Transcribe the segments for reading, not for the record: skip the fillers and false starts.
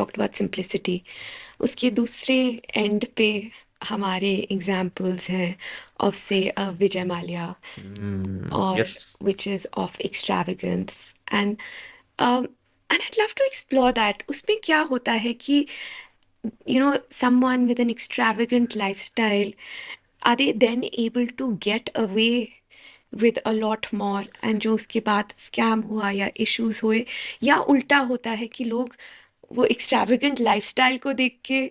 Talked about simplicity, उसके दूसरे and पे हमारे एग्जाम्पल्स हैं ऑफ से Vijay Mallya, or Yes. which is of extravagance, um, and I'd love to explore that. उसमें क्या होता है कि someone with an extravagant lifestyle, are they then able to get away with a lot more, and जो उसके बाद scam हुआ या इश्यूज हुए, या उल्टा होता है कि लोग वो एक्स्ट्रावेगेंट लाइफस्टाइल को देख के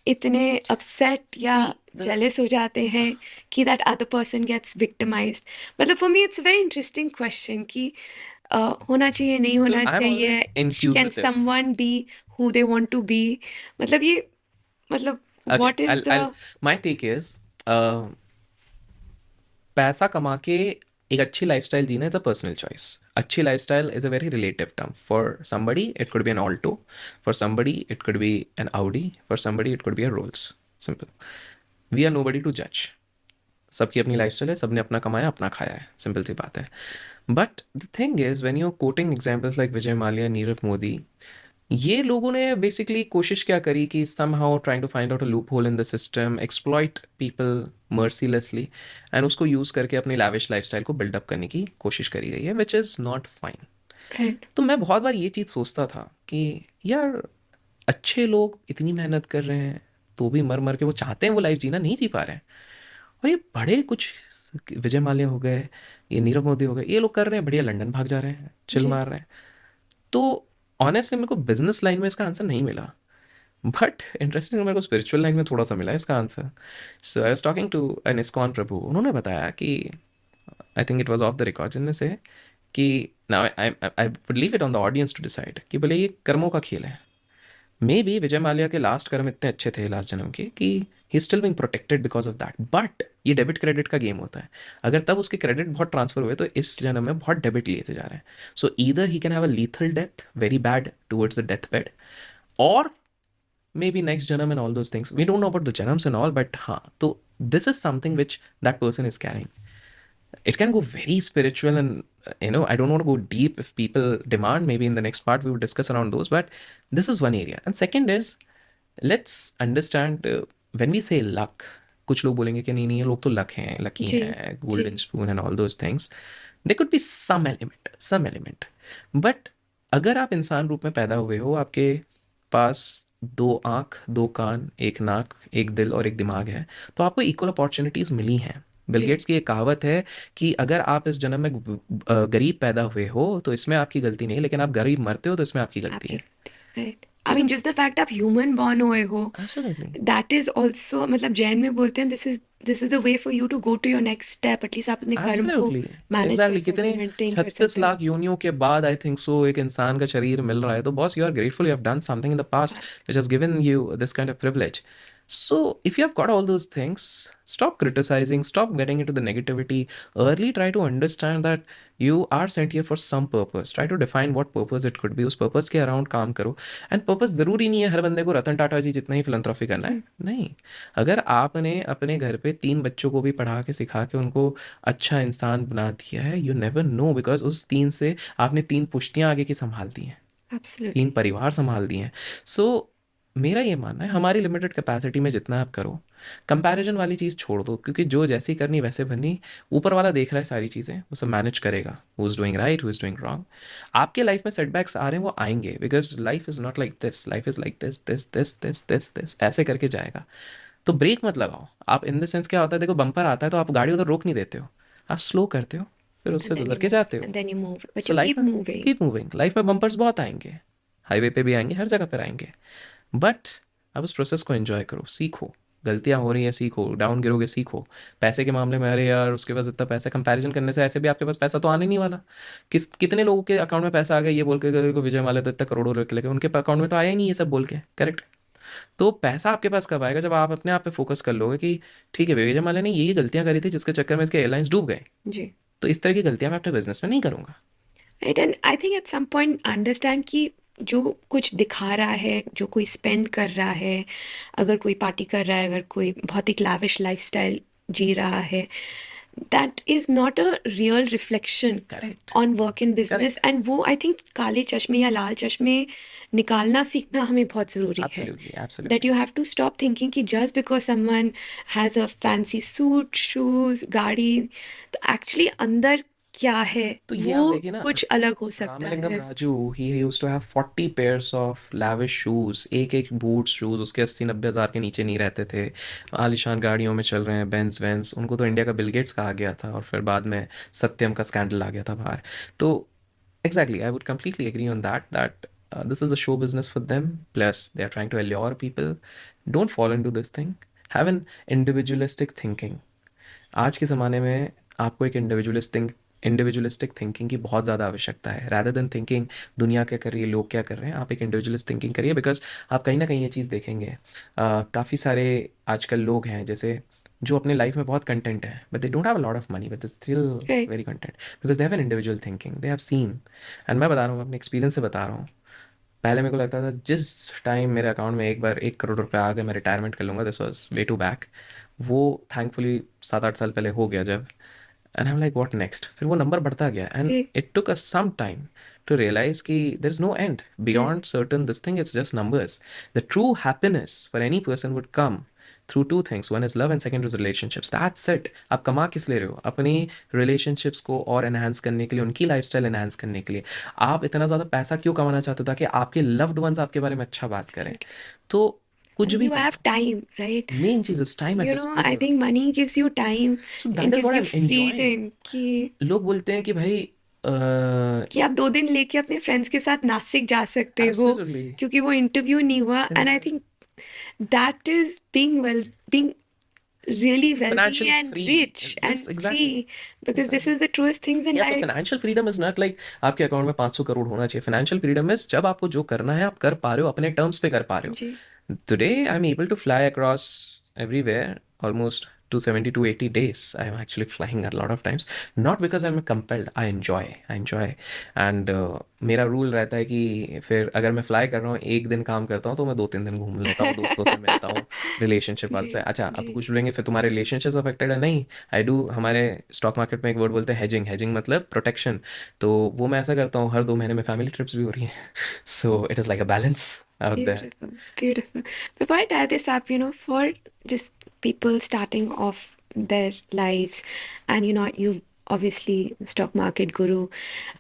इतने अपसेट या See, the जेलस हो जाते हैं कि that other person gets victimised. मतलब for me it's very interesting question कि होना चाहिए, नहीं so होना I'm चाहिए, always can inquisitive. Someone be who they want to be, मतलब ये, मतलब Okay, what is I'll the. my take is पैसा कमा के एक अच्छी लाइफस्टाइल जीना इज अ पर्सनल चॉइस. अच्छी lifestyle is a very relative term. For somebody it could be an Alto, for somebody it could be an Audi, for somebody it could be a Rolls. Simple. We are nobody to जज. सबकी अपनी lifestyle है, सबने अपना कमाया अपना खाया है, सिंपल सी बात है. But the thing is when you are quoting examples like Vijay Mallya, Nirav Modi, ये लोगों ने बेसिकली कोशिश क्या करी कि somehow trying to find out a loophole in the system, exploit people mercilessly, and उसको यूज़ करके अपनी lavish lifestyle को build up करने की कोशिश करी गई है, which is not fine. Right. तो मैं बहुत बार ये चीज़ सोचता था कि यार, अच्छे लोग इतनी मेहनत कर रहे हैं तो भी मर मर के वो चाहते हैं वो लाइफ जीना, नहीं जी पा रहे हैं. और ये बड़े कुछ विजय माल्या हो गए, ये नीरव मोदी हो गए, ये लोग कर रहे हैं बढ़िया, लंदन भाग जा रहे हैं, चिल जी. मार रहे हैं. तो ऑनेस्टली मेरे को बिजनेस लाइन में इसका आंसर नहीं मिला. बट इंटरेस्टिंग, मेरे को स्पिरिचुअल लाइन में थोड़ा सा मिला इसका answer. So I was talking to an ISKCON prabhu. उन्होंने बताया कि I think it was off the record जिनमें से कि now I I would leave it on the audience to decide कि बोले ये कर्मों का खेल है. मे बी विजय माल्या के लास्ट कर्म इतने अच्छे थे लास्ट जन्म के कि he still being protected because of that. But ये डेबिट क्रेडिट का गेम होता है. अगर तब उसके क्रेडिट बहुत ट्रांसफर हुए तो इस जन्म में बहुत डेबिट लेते जा रहे हैं. सो either he can have a lethal death, very bad towards the death bed, or maybe next janam and all those things. We don't know about the janams and all, but so this is something which that person is carrying. It can go very spiritual, and I don't want to go deep. If people demand, maybe in the next part we will discuss around those, but this is one area. And second is, let's understand, when we say luck, कुछ लोग बोलेंगे कि नहीं नहीं, ये लोग तो luck हैं, लकी जी. हैं, जी. golden spoon and all those things. There could be some element. But अगर आप इंसान रूप में पैदा हुए हो, आपके पास दो आँख, दो कान, एक नाक, एक दिल और एक दिमाग है, तो आपको इक्वल अपॉर्चुनिटीज़ मिली हैं. बिल जी. गेट्स की एक कहावत है कि अगर आप इस जन्म में गरीब पैदा हुए हो तो इसमें आपकी गलती नहीं, लेकिन आप गरीब मरते हो तो इसमें आपकी गलती आपकी है. गलती, राइट. आई ठीक है मीन ना? जस्ट द फैक्ट आप ह्यूमन बॉर्न हुए हो, एब्सोल्युटली. दैट इज ऑल्सो, मतलब जैन में बोलते हैं this is the way for you to go to your next step. At least आप अपने कर्म को एब्सोल्युटली. मैनेज कर एग्जैक्टली. सकते कितने हैं, मेंटेन कर 36 सकते हैं. लाख योनियों के बाद आई थिंक सो एक इंसान का शरीर मिल रहा है, तो boss, you are grateful, you have done something in the past बस. which has given you this kind of privilege. So if you have got all those things, stop criticizing, stop getting into the negativity early. Try to understand that you are sent here for some purpose. Try to define what purpose it could be. उस purpose के around काम करो. And purpose ज़रूरी नहीं है हर बंदे को रतन टाटा जी जितना ही philanthropy करना है. नहीं. अगर आपने अपने घर पे 3 बच्चों को भी पढ़ा के सिखा के उनको अच्छा इंसान बना दिया है, you never know, because उस 3 से आपने 3 पुश्तियाँ आगे की संभाल दी हैं, 3 एब्सोल्युटली. परिवार संभाल दिए हैं. सो मेरा ये मानना है, हमारी लिमिटेड कैपेसिटी में जितना आप करो, कंपैरिजन वाली चीज़ छोड़ दो, क्योंकि जो जैसी करनी वैसे बननी. ऊपर वाला देख रहा है सारी चीज़ें, वो सब मैनेज करेगा. Who is doing right, who is doing wrong. आपके लाइफ में सेटबैक्स आ रहे हैं, वो आएंगे, because life is not like this. Life is like this this this this this this, ऐसे करके जाएगा. तो ब्रेक मत लगाओ आप. इन द सेंस क्या होता है, देखो बम्पर आता है तो आप गाड़ी उधर रोक नहीं देते हो, आप स्लो करते हो, फिर एंड उससे देन गुजर यू के मूव, जाते हो. And then you move, but so you life keep में मूविंग. Keep moving. लाइफ में बम्पर्स बहुत आएंगे, हाईवे पे भी आएंगे, हर जगह पर आएंगे. बट अब उस प्रोसेस को एंजॉय करो, सीखो. गलतियां हो रही हैं, सीखो. डाउन गिरोगे, सीखो. पैसे के मामले में, अरे यार उसके पास इतना पैसा, कंपैरिजन करने से ऐसे भी आपके पास पैसा तो आने नहीं वाला. कितने लोगों के अकाउंट में पैसा आ गया ये बोल के, देखो विजय माल्या तो इतना करोड़ों रुपए लेके, उनके अकाउंट में तो आया ही नहीं ये सब बोल के. करेक्ट. तो पैसा आपके पास कब आएगा, जब आप अपने आप पे फोकस कर लोगे कि ठीक है, विजय माल्या ने यही गलतियां करी थी जिसके चक्कर में इसके एयरलाइंस डूब गए, जी. तो इस तरह की गलतियां मैं अपने बिजनेस में नहीं करूंगा. Right. And I think at some point understand कि जो कुछ दिखा रहा है, जो कोई स्पेंड कर रहा है, अगर कोई पार्टी कर रहा है, अगर कोई बहुत ही लाविश लाइफस्टाइल जी रहा है, that is not a real reflection correct, on work and business. Correct, And वो आई थिंक काले चश्मे या लाल चश्मे निकालना सीखना हमें बहुत ज़रूरी है. Absolutely, That absolutely. you have to stop thinking कि just because someone has a fancy suit, shoes, गाड़ी, तो actually अंदर क्या है तो ये वो आप देखिए ना, कुछ अलग हो सकता रामलिंगम है. Raju, he used to have 40 pairs of lavish shoes, एक एक बूट शूज उसके 80-90 हज़ार के नीचे नहीं रहते थे। आलिशान गाड़ियों में चल रहे हैं, बेंज वेंस, उनको तो इंडिया का बिल गेट्स कहा गया था, और फिर बाद में सत्यम का स्कैंडल आ गया था बाहर। तो exactly, I would completely agree on that this is a show business for them, plus they are trying to allure people. Don't fall into this thing. Have an individualistic thinking. आज के ज़माने में आपको एक इंडिविजुअलिस्टिक थिंकिंग की बहुत ज़्यादा आवश्यकता है, रैदर देन थिंकिंग दुनिया क्या कर रही है, लोग क्या कर रहे हैं। आप एक इंडिविजुअलिस्ट थिंकिंग करिए, बिकॉज आप कहीं ना कहीं ये चीज़ देखेंगे, काफ़ी सारे आजकल लोग हैं जैसे जो अपने लाइफ में बहुत कंटेंट है, but they don't have a lot of money, but they still Right. Very content, because they have an individual thinking, they have seen. And मैं बता रहा हूँ, अपने एक्सपीरियंस से बता रहा हूँ, पहले मेरे को लगता था जिस टाइम मेरे अकाउंट में एक बार 1 करोड़ रुपए आ गए मैं रिटायरमेंट कर लूँगा, this was way to back. वो थैंकफुली 7-8 साल पहले हो गया जब, and I am like what next, फिर वो नंबर बढ़ता गया, and Okay. It took us some time to realise कि there is no end Okay. Beyond certain this thing, it's just numbers. The true happiness for any person would come through two things, one is love and second is relationships, that's it. आप कमा किस ले रहे हो? अपनी relationships को और enhance करने के लिए, उनकी लाइफस्टाइल एनहांस करने के लिए। आप इतना ज़्यादा पैसा क्यों कमाना चाहते हो? ताकि आपके लव्ड वंस आपके बारे में अच्छा बात करें। Right. तो कुछ And भी you करो, have time, right? मेन चीज़ is time at You know, I disposal. think money gives you time. So It that is gives what I you am enjoying. freedom लोग बोलते हैं कि भाई कि आप 2 दिन लेके अपने फ्रेंड्स के साथ नासिक जा सकते हो एब्सोल्युटली, क्योंकि वो इंटरव्यू नहीं हुआ. And I think that is being really wealthy financially and free, rich yes, and exactly, free, because this exactly. is the truest things in Yeah, so life. financial freedom is not like आपके account में 500 करोड़ होना चाहिए। financial freedom is जब आपको जो करना है आप कर पा रहे हो, अपने टर्म्स पे कर पा रहे जी. हो। today I'm able to fly across everywhere almost 270 to 80 days. I'm actually flying a lot of times, not because I'm compelled, I enjoy and मेरा रूल रहता है कि फिर अगर मैं फ्लाई कर रहा हूँ, एक दिन काम करता हूँ, तो मैं 2-3 दिन घूम लेता हूँ, दोस्तों से मिलता हूँ, रिलेशनशिप वाले जी. से। अच्छा, अब जी. कुछ बोलेंगे फिर तुम्हारे रिलेशनशिप अफेक्टेड है, नहीं। आई डू, हमारे स्टॉक मार्केट में एक वर्ड बोलते हैं हेजिंग, हेजिंग मतलब प्रोटेक्शन। तो वो मैं ऐसा करता हूँ, हर 2 महीने में फैमिली ट्रिप्स भी हो रही हैं। So it is like a balance out there. Beautiful, beautiful. Before I tie this up, for just people starting off their lives, and you obviously stock market guru,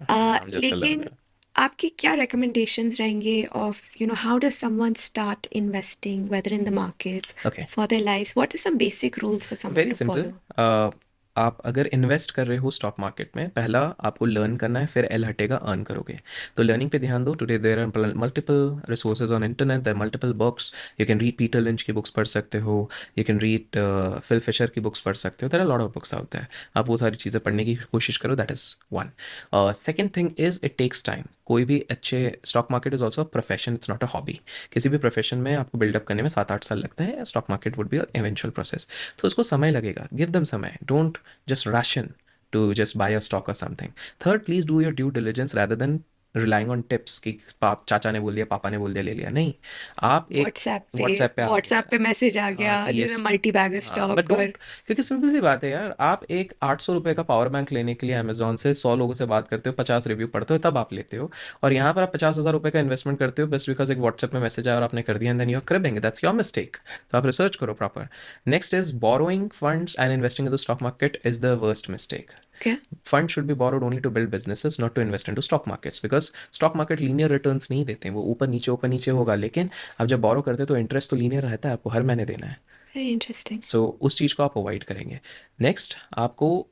I'm just a लेकिन learner. आपके क्या recommendations रहेंगे of how does someone start investing, whether in the markets, Okay. for their lives? What are some basic rules for someone very to simple. follow? आप अगर invest कर रहे हो stock market में, पहला आपको लर्न करना है, फिर एल हटेगा अर्न करोगे। तो लर्निंग पे ध्यान दो। Today there are multiple resources on internet, there multiple books. You can read Peter Lynch की बुक्स पढ़ सकते हो, you can read Phil Fisher की बुक्स पढ़ सकते हो, there are lot of books out there. आप वो सारी चीज़ें पढ़ने की कोशिश करो, that is one. Second thing is it takes time. कोई भी अच्छे, stock market is also a profession, it's not a hobby. किसी भी प्रोफेशन में आपको बिल्डअप करने में 7-8 साल लगते हैं, stock market would be a eventual process. तो उसको समय लगेगा, गिव देम समय, don't just ration to just buy a stock or something. Third, please do your due diligence rather than relying on tips कि चाचा ने बोल दिया, पापा ने बोल दिया, ले लिया। नहीं, आप एक व्हाट्सएप पे व्हाट्सएप पे आ व्हाट्सएप गया, पे मैसेज आ हाँ, गया, कि ये दिस इज मल्टी बैगर हाँ, बट स्टॉक और डोंट, क्योंकि सिंपल सी बात है यार, आप एक 800 रुपये का पावर बैंक लेने के लिए अमेजोन से 100 लोगों से बात करते हो, 50 रिव्यू पढ़ते हो, तब आप लेते हो। और यहाँ पर आप 50,000 रुपये का इन्वेस्टमेंट करते हो बस बिकॉज एक व्हाट्सएप में मैसेज आया और आपने कर दिया, and then you are cribbing, that's your mistake. तो आप रिसर्च करो proper. Next is borrowing funds and investing in the stock market is the worst mistake. क्या. Funds should be borrowed only to build businesses, not to invest into stock markets, because stock market linear returns नहीं देते हैं, वो ऊपर नीचे होगा, लेकिन आप जब बोरो करते हो तो इंटरेस्ट तो लीनियर रहता है, आपको हर महीने देना है। Very interesting. सो उस चीज़ को आप अवॉइड करेंगे। नेक्स्ट, आपको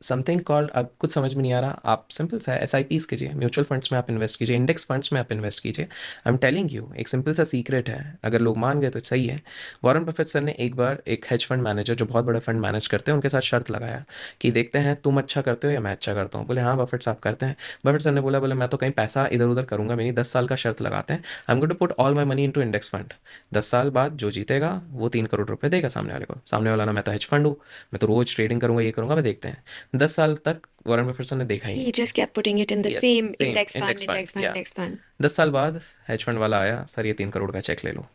समथिंग कॉल्ड, अब कुछ समझ में नहीं आ रहा, आप सिंपल सा एस आई पीज़ कीजिए, म्यूचुअल फंड्स में आप इन्वेस्ट कीजिए, इंडेक्स फंड्स में आप इन्वेस्ट कीजिए। आई एम टेलिंग यू, एक सिंपल सा सीक्रेट है, अगर लोग मान गए तो सही है। वॉरेन बफेट सर ने एक बार एक हेज फंड मैनेजर जो बहुत बड़ा फंड मैनेज करते हैं उनके साथ शर्त लगाया कि देखते हैं तुम अच्छा करते हो या मैं अच्छा करता हूँ। बोले हाँ बफेट साहब करते हैं। बफेट सर ने बोला, बोले मैं तो कहीं पैसा इधर उधर करूंगा भी नहीं, 10 साल का शर्त लगाते हैं, I am going to put all my money into index fund. 10 साल बाद जो जीतेगा वो 3 करोड़ रुपए देगा सामने वाले को। सामने वाला ना, मैं तो हेज फंड हूँ, मैं तो रोज ट्रेडिंग करूंगा, ये करूंगा, मैं देखते हैं। 10 साल तक वॉरेन बफेट सर ने देखा ही He नहीं। just kept putting it in the yes, same same index fund, index fund, index fund, या index fund. 10 साल बाद हेज फंड वाला आया, सर ये 3 करोड़ का चेक ले लो।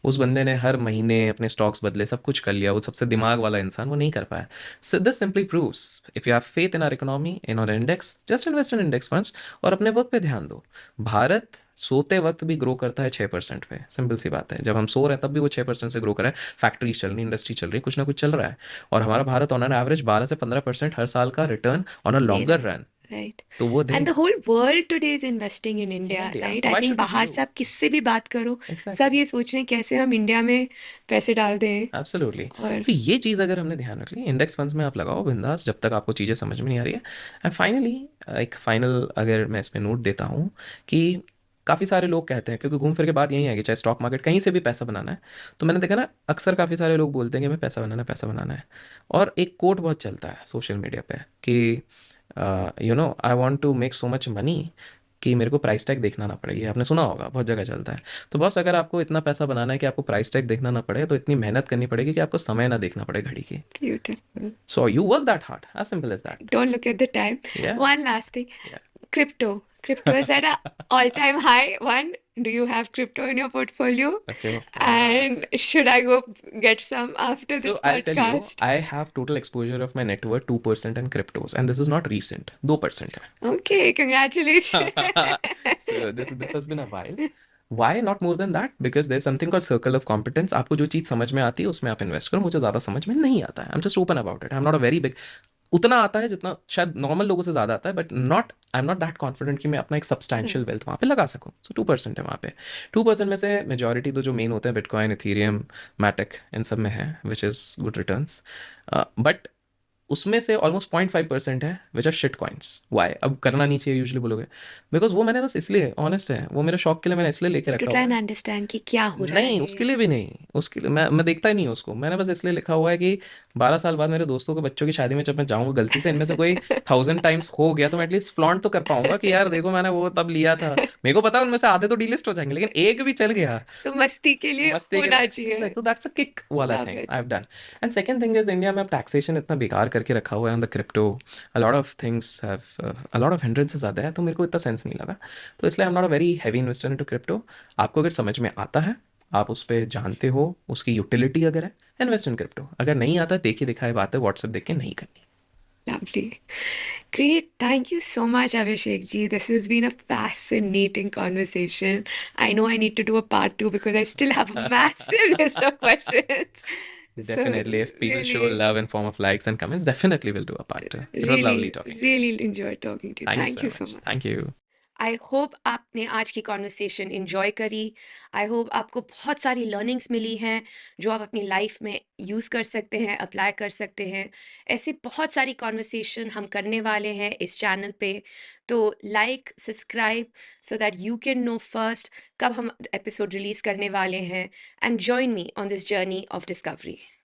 उस बंदे ने हर महीने अपने स्टॉक्स बदले, सब कुछ कर लिया, वो सबसे दिमाग वाला इंसान वो नहीं कर पाया। So this simply proves if you have faith in our economy, in our index, just invest in index funds और अपने वर्क पे ध्यान दो। भारत सोते वक्त भी ग्रो करता है 6% पे, सिंपल सी बात है। जब हम सो रहे हैं तब भी वो 6% से ग्रो कर रहा है। फैक्ट्री चल रही, इंडस्ट्री चल रही, कुछ ना कुछ चल रहा है। और हमारा भारत ऑन एन एवरेज 12 से 15% हर साल का रिटर्न ऑन अ दे रहा लॉन्गर है, रन राइट। तो वो एंड द देगा whole world today is investing in in India, India, right. So I why think should बाहर यू? से आप किससे भी बात करो, सब एग्जैक्टली, ये सोच रहे हैं कैसे हम इंडिया में पैसे डाल दें। एब्सोल्युटली। और तो ये चीज़ अगर हमने ध्यान रख ली, इंडेक्स फंड्स में आप लगाओ बिंदास जब तक आपको चीज़ें समझ में नहीं आ रही है। एंड फाइनली, एक फाइनल अगर मैं इसमें नोट देता हूँ कि काफ़ी सारे लोग कहते हैं, क्योंकि घूम फिर के बात यही है कि चाहे स्टॉक मार्केट कहीं से भी पैसा बनाना है, तो मैंने देखा ना अक्सर काफ़ी सारे लोग बोलते हैं कि हमें पैसा बनाना है, पैसा बनाना है। और एक कोट बहुत चलता है सोशल मीडिया पे कि I want to make so much money कि मेरे को प्राइस टैग देखना ना पड़े। ये आपने सुना होगा, बहुत जगह चलता है। तो बस अगर आपको इतना पैसा बनाना है कि आपको प्राइस टैग देखना ना पड़े, तो इतनी मेहनत करनी पड़ेगी कि आपको समय ना देखना पड़े घड़ी की। Beautiful. So you work that hard, as simple as that. Don't look at the time. Yeah, one last thing, yeah. crypto. Crypto is at a all-time high. One, do you have crypto in your portfolio? Okay, And should I go get some after so this I tell you, podcast? I have total exposure of my network 2% and cryptos, and this is not recent, 2% Okay, congratulations. So this has been a while. Why not more than that? Because there's something called circle of competence. आपको जो चीज़ समझ में आती है उसमें आप invest करो। मुझे ज़्यादा समझ में नहीं आता है। I'm just open about it. I'm not a very big, उतना आता है जितना शायद नॉर्मल लोगों से ज़्यादा आता है, but not, I am not that confident कि मैं अपना एक सब्सटैंशियल वेल्थ वहाँ पे लगा सकूँ। सो 2% है वहाँ पे। 2% में से मेजॉरिटी तो जो मेन होते हैं बिटकॉइन, इथीरियम, मैटिक, इन सब में है, which is good returns. But उसमें से ऑलमोस्ट 0.5% है which are shit coins. Why? अब करना नहीं चाहिए यूजली बोलोगे, बिकॉज वो मैंने बस इसलिए, ऑनेस्ट है, वो मेरे शौक के लिए मैंने इसलिए लेके To रखा try हुआ and है। understand कि क्या हो रहा नहीं, उसके है। लिए भी नहीं, उसके लिए मैं देखता ही नहीं हूँ उसको। मैंने बस इसलिए लिखा हुआ है कि 12 साल बाद मेरे दोस्तों के बच्चों की शादी में जब मैं जाऊँगा, गलती से इनमें से कोई 1000 टाइम्स हो गया, तो मैं एटलीस्ट फ्लॉन्ट तो कर पाऊंगा कि यार देखो मैंने वो तब लिया था। मेरे को पता है उनमें से आधे तो डीलिस्ट हो जाएंगे, लेकिन एक भी चल गया तो मस्ती के लिए मस्ती के लिए, होना चाहिए। एग्जैक्ट, तो दैट्स अ किक वाला Love thing it. I have done. And second thing is, India में अब टैक्सेशन इतना बेकार करके रखा हुआ है on the crypto, a lot of things have, a lot of hindrances आते हैं, तो मेरे को इतना सेंस नहीं लगा। तो इसलिए I am not a very heavy investor into crypto. आपको अगर समझ में आता है, आप उस पर जानते हो, उसकी यूटिलिटी अगर है, इन्वेस्ट इन क्रिप्टो। अगर नहीं आता, देखी दिखाई बात है, व्हाट्सएप देख के नहीं करनी। Lovely. Great. Thank you so much, Abhishek ji. This has been a fascinating conversation. I know I need to do a part two because I still have a massive list of questions. So, Definitely, if people show really, love in form of likes and comments, definitely we'll do a part two. It was lovely really, talking to you. really enjoyed talking to you. Thank you Thank so you so much. much. Thank you. I hope आपने आज की conversation enjoy करी। I hope आपको बहुत सारी learnings मिली हैं जो आप अपनी लाइफ में यूज़ कर सकते हैं, अप्लाई कर सकते हैं। ऐसे बहुत सारी कॉन्वर्सेशन हम करने वाले हैं इस चैनल पे। तो like, subscribe so that you can know first कब हम एपिसोड रिलीज़ करने वाले हैं, and join me on this journey of discovery.